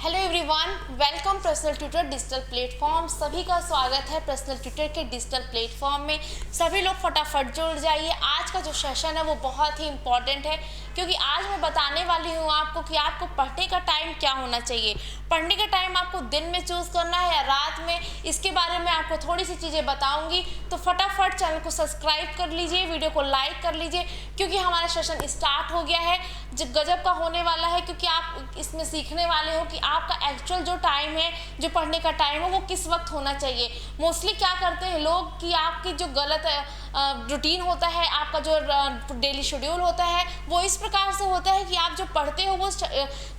Hello everyone, welcome personal tutor digital platform. सभी का स्वागत है पर्सनल ट्यूटर के डिजिटल प्लेटफॉर्म में। सभी लोग फटाफट जुड़ जाइए। आज का जो सेशन है वो बहुत ही इम्पॉर्टेंट है, क्योंकि आज मैं बताने वाली हूँ आपको कि आपको पढ़ने का टाइम क्या होना चाहिए। पढ़ने का टाइम आपको दिन में चूज़ करना है या रात में, इसके बारे में आपको थोड़ी सी चीज़ें बताऊँगी। तो फटाफट चैनल को सब्सक्राइब कर लीजिए, वीडियो को लाइक कर लीजिए, क्योंकि हमारा सेशन स्टार्ट हो गया है जो गजब का होने वाला है। क्योंकि आप इसमें सीखने वाले हो कि आपका एक्चुअल जो टाइम है, जो पढ़ने का टाइम है, वो किस वक्त होना चाहिए। मोस्टली क्या करते हैं लोग कि आपकी जो गलत रूटीन होता है, आपका जो डेली शेड्यूल होता है, वो इस प्रकार से होता है कि आप जो पढ़ते हो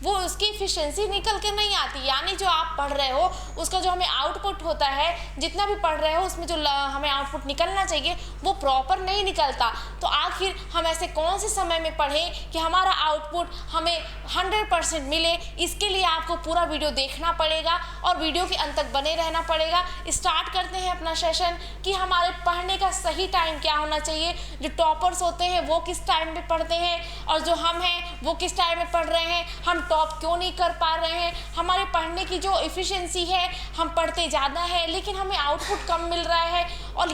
वो उसकी इफिशिएंसी निकल के नहीं आती। यानी जो आप पढ़ रहे हो उसका जो हमें आउटपुट होता है, जितना भी पढ़ रहे हो उसमें जो हमें आउटपुट निकलना चाहिए वो प्रॉपर नहीं निकलता। तो आखिर हम ऐसे कौन से समय में पढ़ें कि हमारा आउटपुट हमें 100% मिले। इसके लिए आपको पूरा वीडियो देखना पड़ेगा और वीडियो के अंत तक बने रहना पड़ेगा। स्टार्ट करते हैं अपना सेशन कि हमारे पढ़ने का सही टाइम क्या होना चाहिए। जो टॉपर्स होते हैं वो किस टाइम में पढ़ते हैं और जो हम हैं वो किस टाइम में पढ़ रहे हैं। हम टॉप क्यों नहीं कर पा रहे हैं। हमारे पढ़ने की जो इफ़िशिएंसी है, हम पढ़ते ज़्यादा है लेकिन हमें आउटपुट कम मिल रहा है। और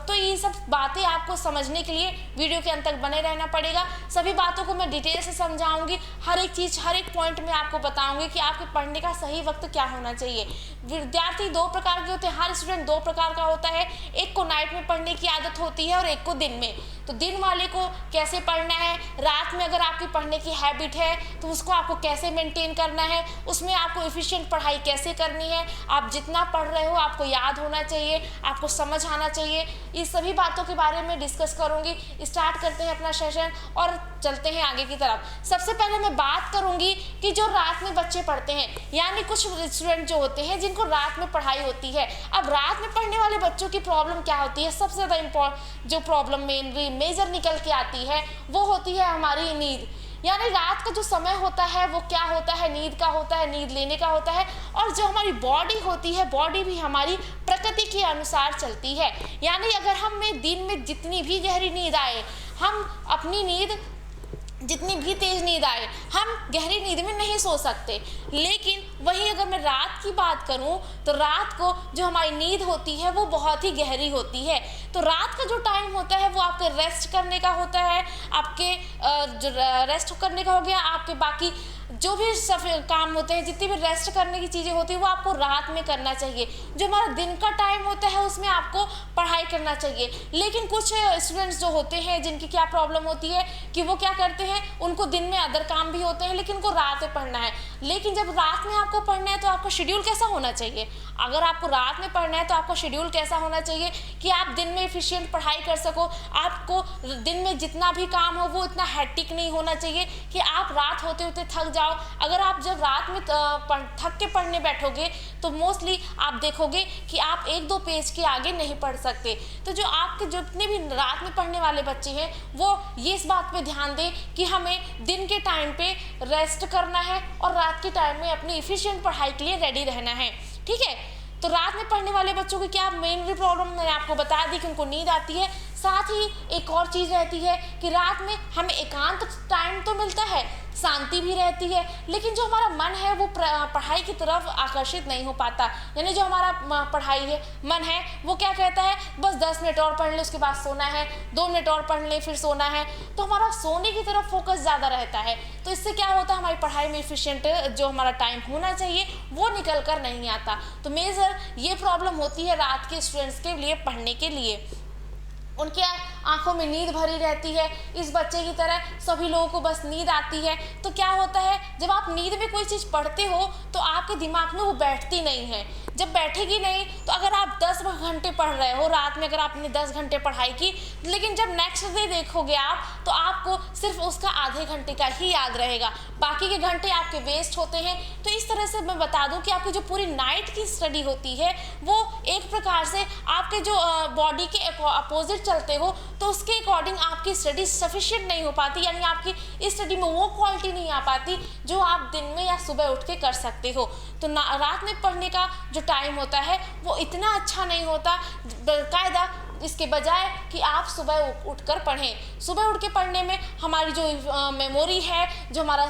तो ये सब बातें आपको समझने के लिए वीडियो के अंत तक बने रहना पड़ेगा। सभी बातों को मैं डिटेल से समझाऊंगी, हर एक चीज़ हर एक पॉइंट में आपको बताऊंगी कि आपके पढ़ने का सही वक्त क्या होना चाहिए। विद्यार्थी दो प्रकार के होते हैं, हर स्टूडेंट दो प्रकार का होता है। एक को नाइट में पढ़ने की आदत होती है और एक को दिन में। तो दिन वाले को कैसे पढ़ना है, रात में अगर आपकी पढ़ने की हैबिट है तो उसको आपको कैसे मेंटेन करना है, उसमें आपको एफिशिएंट पढ़ाई कैसे करनी है। आप जितना पढ़ रहे हो आपको याद होना चाहिए, आपको समझ आना चाहिए। इस सभी बातों के बारे में डिस्कस करूंगी। स्टार्ट करते हैं अपना सेशन और चलते हैं आगे की तरफ। सबसे पहले मैं बात करूंगी कि जो रात में बच्चे पढ़ते हैं, यानी कुछ स्टूडेंट जो होते हैं जिनको रात में पढ़ाई होती है। अब रात में पढ़ने वाले बच्चों की प्रॉब्लम क्या होती है, सबसे ज़्यादा जो प्रॉब्लम मेजर निकल के आती है वो होती है हमारी नींद। यानी रात का जो समय होता है वो क्या होता है, नींद का होता है, नींद लेने का होता है। और जो हमारी बॉडी होती है, बॉडी भी हमारी प्रकृति के अनुसार चलती है। यानी अगर हमें दिन में जितनी भी गहरी नींद आए, हम अपनी नींद जितनी भी तेज नींद आए, हम गहरी नींद में नहीं सो सकते। लेकिन वहीं अगर मैं रात की बात करूं तो रात को जो हमारी नींद होती है वो बहुत ही गहरी होती है। तो रात का जो टाइम होता है वो आपके रेस्ट करने का होता है, आपके जो रेस्ट करने का हो गया, आपके बाकी जो भी सब काम होते हैं, जितनी भी रेस्ट करने की चीज़ें होती है वो आपको रात में करना चाहिए। जो हमारा दिन का टाइम होता है उसमें आपको पढ़ाई करना चाहिए। लेकिन कुछ स्टूडेंट्स जो होते हैं जिनकी क्या प्रॉब्लम होती है कि वो क्या करते हैं, उनको दिन में अदर काम भी होते हैं लेकिन उनको रात में पढ़ना है। लेकिन जब रात में आपको पढ़ना है तो आपका शेड्यूल कैसा होना चाहिए। अगर आपको रात में पढ़ना है तो आपका शेड्यूल कैसा होना चाहिए कि आप दिन में एफिशिएंट पढ़ाई कर सको। आपको दिन में जितना भी काम हो वो इतना हैट्रिक नहीं होना चाहिए कि आप रात होते होते थक जाओ। अगर आप जब रात में थक के पढ़ने बैठोगे तो मोस्टली आप देखोगे कि आप 1-2 पेज के आगे नहीं पढ़ सकते। तो जो आपके जितने भी रात में पढ़ने वाले बच्चे हैं वो ये इस बात पे ध्यान दें कि हमें दिन के टाइम पे रेस्ट करना है और रात के टाइम में अपनी एफिशिएंट पढ़ाई के लिए रेडी रहना है। ठीक है। तो रात में पढ़ने वाले बच्चों की क्या मेन प्रॉब्लम मैंने आपको बता दी कि उनको नींद आती है। साथ ही एक और चीज़ रहती है कि रात में हमें एकांत टाइम तो मिलता है, शांति भी रहती है, लेकिन जो हमारा मन है वो पढ़ाई की तरफ आकर्षित नहीं हो पाता। यानी जो हमारा पढ़ाई है, मन है, वो क्या कहता है, बस 10 मिनट और पढ़ ले उसके बाद सोना है, 2 मिनट और पढ़ ले फिर सोना है। तो हमारा सोने की तरफ फोकस ज़्यादा रहता है। तो इससे क्या होता है, हमारी पढ़ाई में एफिशिएंट जो हमारा टाइम होना चाहिए वो निकल कर नहीं आता। तो मेजर ये प्रॉब्लम होती है रात के स्टूडेंट्स के लिए पढ़ने के लिए। उनके आंखों में नींद भरी रहती है। इस बच्चे की तरह सभी लोगों को बस नींद आती है। तो क्या होता है, जब आप नींद में कोई चीज़ पढ़ते हो तो आपके दिमाग में वो बैठती नहीं है। जब बैठेगी नहीं तो अगर आप 10 घंटे पढ़ रहे हो रात में, अगर आपने 10 घंटे पढ़ाई की, लेकिन जब नेक्स्ट डे देखोगे आप तो आपको सिर्फ उसका आधे घंटे का ही याद रहेगा, बाकी के घंटे आपके वेस्ट होते हैं। तो इस तरह से मैं बता दूं कि आपकी जो पूरी नाइट की स्टडी होती है वो एक प्रकार से आपके जो बॉडी के अपोजिट चलते हो तो उसके अकॉर्डिंग आपकी स्टडी सफिशिएंट नहीं हो पाती। यानी आपकी इस स्टडी में वो क्वालिटी नहीं आ पाती जो आप दिन में या सुबह उठ के कर सकते हो। तो रात में पढ़ने का जो टाइम होता है वो इतना अच्छा नहीं होता। बाकायदा इसके बजाय कि आप सुबह उठकर पढ़ें। सुबह उठ के पढ़ने में हमारी जो मेमोरी है, जो हमारा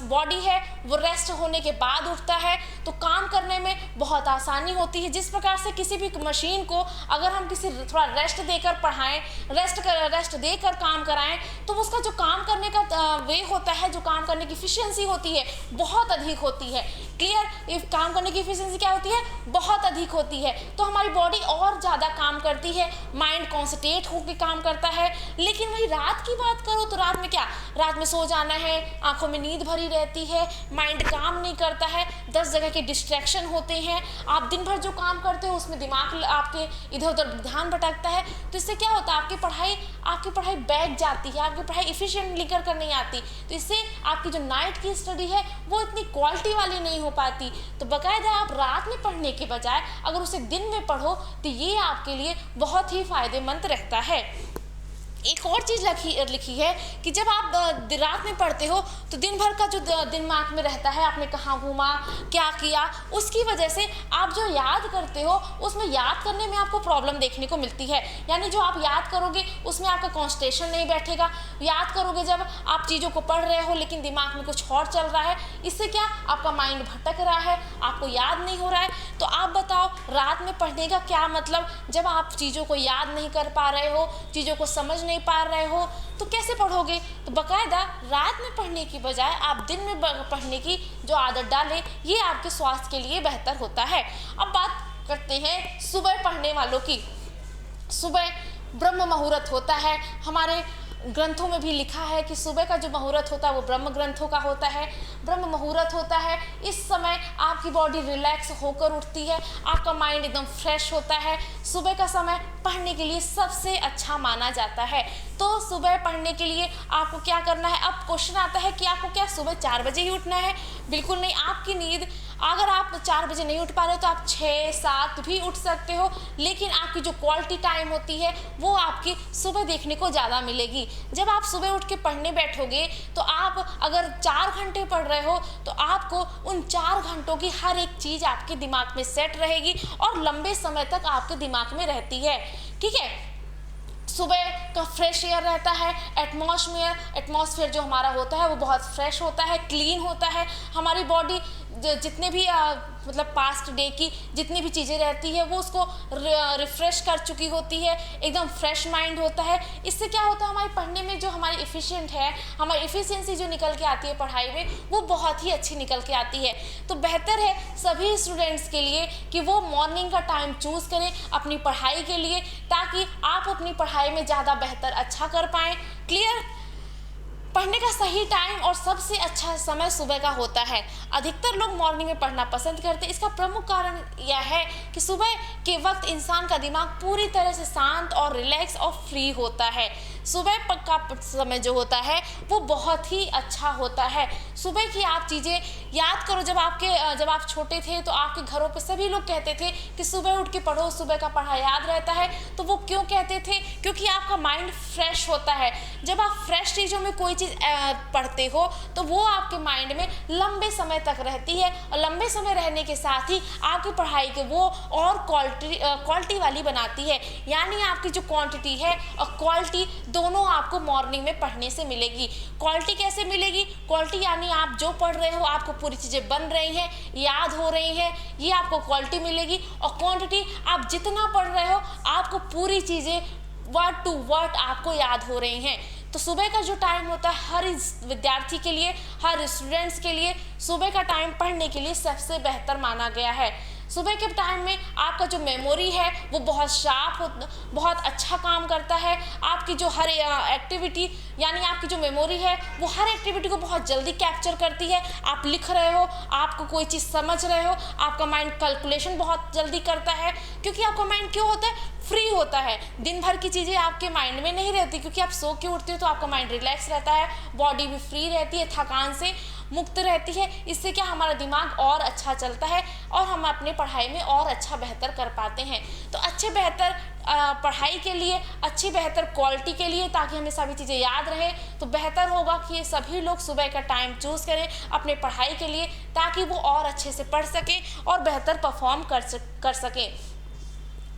बॉडी है, वो रेस्ट होने के बाद उठता है, तो काम करने में बहुत आसानी होती है। जिस प्रकार से किसी भी मशीन को अगर हम किसी थोड़ा रेस्ट देकर पढ़ाएं, रेस्ट देकर काम कराएं, तो उसका जो काम करने का वे होता है, जो काम करने की इफिशियंसी होती है, बहुत अधिक होती है। क्लियर? काम करने की इफिशियंसी क्या होती है? बहुत अधिक होती है। तो हमारी बॉडी और ज़्यादा काम करती है, माइंड कॉन्सेंट्रेट होकर काम करता है। लेकिन वही रात की बात करो तो रात में क्या, रात में सो जाना है, आंखों में नींद भरी रहती है, माइंड काम नहीं करता है, 10 जगह के डिस्ट्रैक्शन होते हैं। आप दिन भर जो काम करते हो उसमें दिमाग आपके इधर उधर ध्यान भटकता है। तो इससे क्या होता है, आपकी पढ़ाई बैठ जाती है, आपकी पढ़ाई इफिशिएंटली कर नहीं आती। तो इससे आपकी जो नाइट की स्टडी है वो इतनी क्वालिटी वाली नहीं हो पाती। तो बाकायदा आप रात में पढ़ने के बजाय अगर उसे दिन में पढ़ो तो ये आपके लिए बहुत ही फायदेमंद रहता है। एक और चीज़ लिखी है कि जब आप रात में पढ़ते हो तो दिन भर का जो दिमाग में रहता है, आपने कहाँ घूमा, क्या किया, उसकी वजह से आप जो याद करते हो उसमें याद करने में आपको प्रॉब्लम देखने को मिलती है। यानी जो आप याद करोगे उसमें आपका कॉन्सेंट्रेशन नहीं बैठेगा। याद करोगे जब आप चीज़ों को पढ़ रहे हो लेकिन दिमाग में कुछ और चल रहा है, इससे क्या आपका माइंड भटक रहा है, आपको याद नहीं हो रहा है। तो आप बताओ रात में पढ़ने का क्या मतलब, जब आप चीज़ों को याद नहीं कर पा रहे हो, चीज़ों को समझ नहीं पा रहे हो, तो कैसे पढ़ोगे। तो बाकायदा रात में पढ़ने की बजाय आप दिन में पढ़ने की जो आदत डालें, ये आपके स्वास्थ्य के लिए बेहतर होता है। अब बात करते हैं सुबह पढ़ने वालों की। सुबह ब्रह्म मुहूर्त होता है, हमारे ग्रंथों में भी लिखा है कि सुबह का जो मुहूर्त होता है वो ब्रह्म ग्रंथों का होता है, ब्रह्म मुहूर्त होता है। इस समय आपकी बॉडी रिलैक्स होकर उठती है, आपका माइंड एकदम फ्रेश होता है। सुबह का समय पढ़ने के लिए सबसे अच्छा माना जाता है। तो सुबह पढ़ने के लिए आपको क्या करना है। अब क्वेश्चन आता है कि आपको क्या सुबह 4 बजे ही उठना है? बिल्कुल नहीं। आपकी नींद, अगर आप 4 बजे नहीं उठ पा रहे तो आप 6-7 भी उठ सकते हो, लेकिन आपकी जो क्वालिटी टाइम होती है वो आपकी सुबह देखने को ज़्यादा मिलेगी। जब आप सुबह उठ के पढ़ने बैठोगे तो आप अगर 4 घंटे पढ़ रहे हो तो आपको उन 4 घंटों की हर एक चीज़ आपके दिमाग में सेट रहेगी और लंबे समय तक आपके दिमाग में रहती है। ठीक है। सुबह का फ्रेश एयर रहता है, एटमॉस्फेयर जो हमारा होता है वो बहुत फ्रेश होता है, क्लीन होता है। हमारी बॉडी जितने भी मतलब पास्ट डे की जितनी भी चीज़ें रहती है वो उसको रिफ्रेश कर चुकी होती है, एकदम फ्रेश माइंड होता है। इससे क्या होता है, हमारे पढ़ने में जो हमारी एफिशिएंट है, हमारी एफिशिएंसी जो निकल के आती है पढ़ाई में, वो बहुत ही अच्छी निकल के आती है। तो बेहतर है सभी स्टूडेंट्स के लिए कि वो मॉर्निंग का टाइम चूज़ करें अपनी पढ़ाई के लिए, ताकि आप अपनी पढ़ाई में ज़्यादा बेहतर अच्छा कर पाएँ। क्लियर? पढ़ने का सही टाइम और सबसे अच्छा समय सुबह का होता है। अधिकतर लोग मॉर्निंग में पढ़ना पसंद करते हैं। इसका प्रमुख कारण यह है कि सुबह के वक्त इंसान का दिमाग पूरी तरह से शांत और रिलैक्स और फ्री होता है। सुबह का समय जो होता है वो बहुत ही अच्छा होता है। सुबह की आप चीज़ें याद करो, जब आप छोटे थे तो आपके घरों पे सभी लोग कहते थे कि सुबह उठ के पढ़ो, सुबह का पढ़ा याद रहता है। तो वो क्यों कहते थे? क्योंकि आपका माइंड फ्रेश होता है। जब आप फ्रेश चीज़ों में कोई चीज़ पढ़ते हो तो वो आपके माइंड में लंबे समय तक रहती है, और लंबे समय रहने के साथ ही आपकी पढ़ाई के वो और क्वालिटी वाली बनाती है। यानी आपकी जो क्वांटिटी है और क्वालिटी दोनों आपको मॉर्निंग में पढ़ने से मिलेगी। क्वालिटी कैसे मिलेगी? क्वालिटी यानी आप जो पढ़ रहे हो आपको पूरी चीज़ें बन रही हैं, याद हो रही हैं, ये आपको क्वालिटी मिलेगी। और क्वांटिटी, आप जितना पढ़ रहे हो आपको पूरी चीज़ें वर्ड टू वर्ड आपको याद हो रही हैं। तो सुबह का जो टाइम होता है हर विद्यार्थी के लिए, हर स्टूडेंट्स के लिए सुबह का टाइम पढ़ने के लिए सबसे बेहतर माना गया है। सुबह के टाइम में आपका जो मेमोरी है वो बहुत शार्प, बहुत अच्छा काम करता है। आपकी जो हर एक्टिविटी, यानी आपकी जो मेमोरी है वो हर एक्टिविटी को बहुत जल्दी कैप्चर करती है। आप लिख रहे हो, आपको कोई चीज़ समझ रहे हो, आपका माइंड कैलकुलेशन बहुत जल्दी करता है, क्योंकि आपका माइंड क्यों होता है? फ्री होता है। दिन भर की चीज़ें आपके माइंड में नहीं रहती, क्योंकि आप सो के उठते हो तो आपका माइंड रिलैक्स रहता है, बॉडी भी फ्री रहती है, थकान से मुक्त रहती है। इससे क्या हमारा दिमाग और अच्छा चलता है और हम अपने पढ़ाई में और अच्छा बेहतर कर पाते हैं। तो अच्छे बेहतर पढ़ाई के लिए, अच्छी बेहतर क्वालिटी के लिए, ताकि हमें सभी चीज़ें याद रहे, तो बेहतर होगा कि ये सभी लोग सुबह का टाइम चूज़ करें अपने पढ़ाई के लिए, ताकि वो और अच्छे से पढ़ सकें और बेहतर परफॉर्म कर सकें।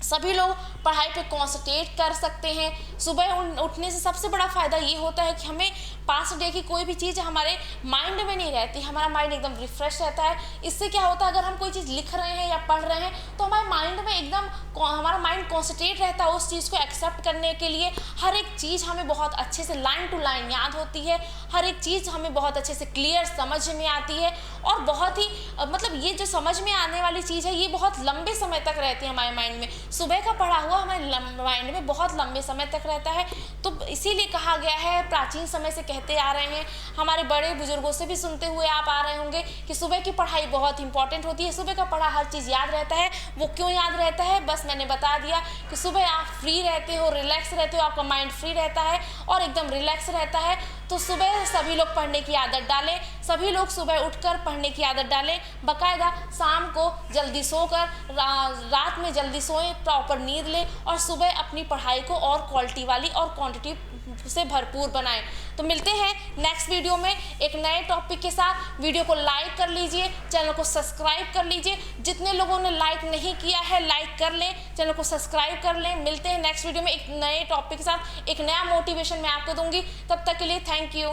सभी लोग पढ़ाई पे कॉन्संट्रेट कर सकते हैं। सुबह उठने से सबसे बड़ा फ़ायदा ये होता है कि हमें पास्ट डे की कोई भी चीज़ हमारे माइंड में नहीं रहती, हमारा माइंड एकदम रिफ्रेश रहता है। इससे क्या होता है, अगर हम कोई चीज़ लिख रहे हैं या पढ़ रहे हैं तो हमारे माइंड में एकदम हमारा माइंड कॉन्संट्रेट रहता है उस चीज़ को एक्सेप्ट करने के लिए। हर एक चीज़ हमें बहुत अच्छे से लाइन टू लाइन याद होती है, हर एक चीज़ हमें बहुत अच्छे से क्लियर समझ में आती है, और बहुत ही मतलब ये जो समझ में आने वाली चीज़ है ये बहुत लंबे समय तक रहती है हमारे माइंड में। सुबह का पढ़ा हुआ हमारे माइंड में बहुत लंबे समय तक रहता है। तो इसीलिए कहा गया है, प्राचीन समय से कहते आ रहे हैं, हमारे बड़े बुजुर्गों से भी सुनते हुए आप आ रहे होंगे कि सुबह की पढ़ाई बहुत इंपॉर्टेंट होती है। सुबह का पढ़ा हर चीज़ याद रहता है। वो क्यों याद रहता है, बस मैंने बता दिया कि सुबह आप फ्री रहते हो, रिलैक्स रहते हो, आपका माइंड फ्री रहता है और एकदम रिलैक्स रहता है। तो सुबह सभी लोग पढ़ने की आदत डालें, सभी लोग सुबह उठकर पढ़ने की आदत डालें। बाकायदा शाम को जल्दी सोकर रात में जल्दी सोएं, प्रॉपर नींद लें और सुबह अपनी पढ़ाई को और क्वालिटी वाली और क्वांटिटी से भरपूर बनाएं। तो मिलते हैं नेक्स्ट वीडियो में एक नए टॉपिक के साथ। वीडियो को लाइक कर लीजिए, चैनल को सब्सक्राइब कर लीजिए। जितने लोगों ने लाइक नहीं किया है लाइक कर लें, चैनल को सब्सक्राइब कर लें। मिलते हैं नेक्स्ट वीडियो में एक नए टॉपिक के साथ, एक नया मोटिवेशन मैं आपको दूंगी। तब तक के लिए थैंक यू।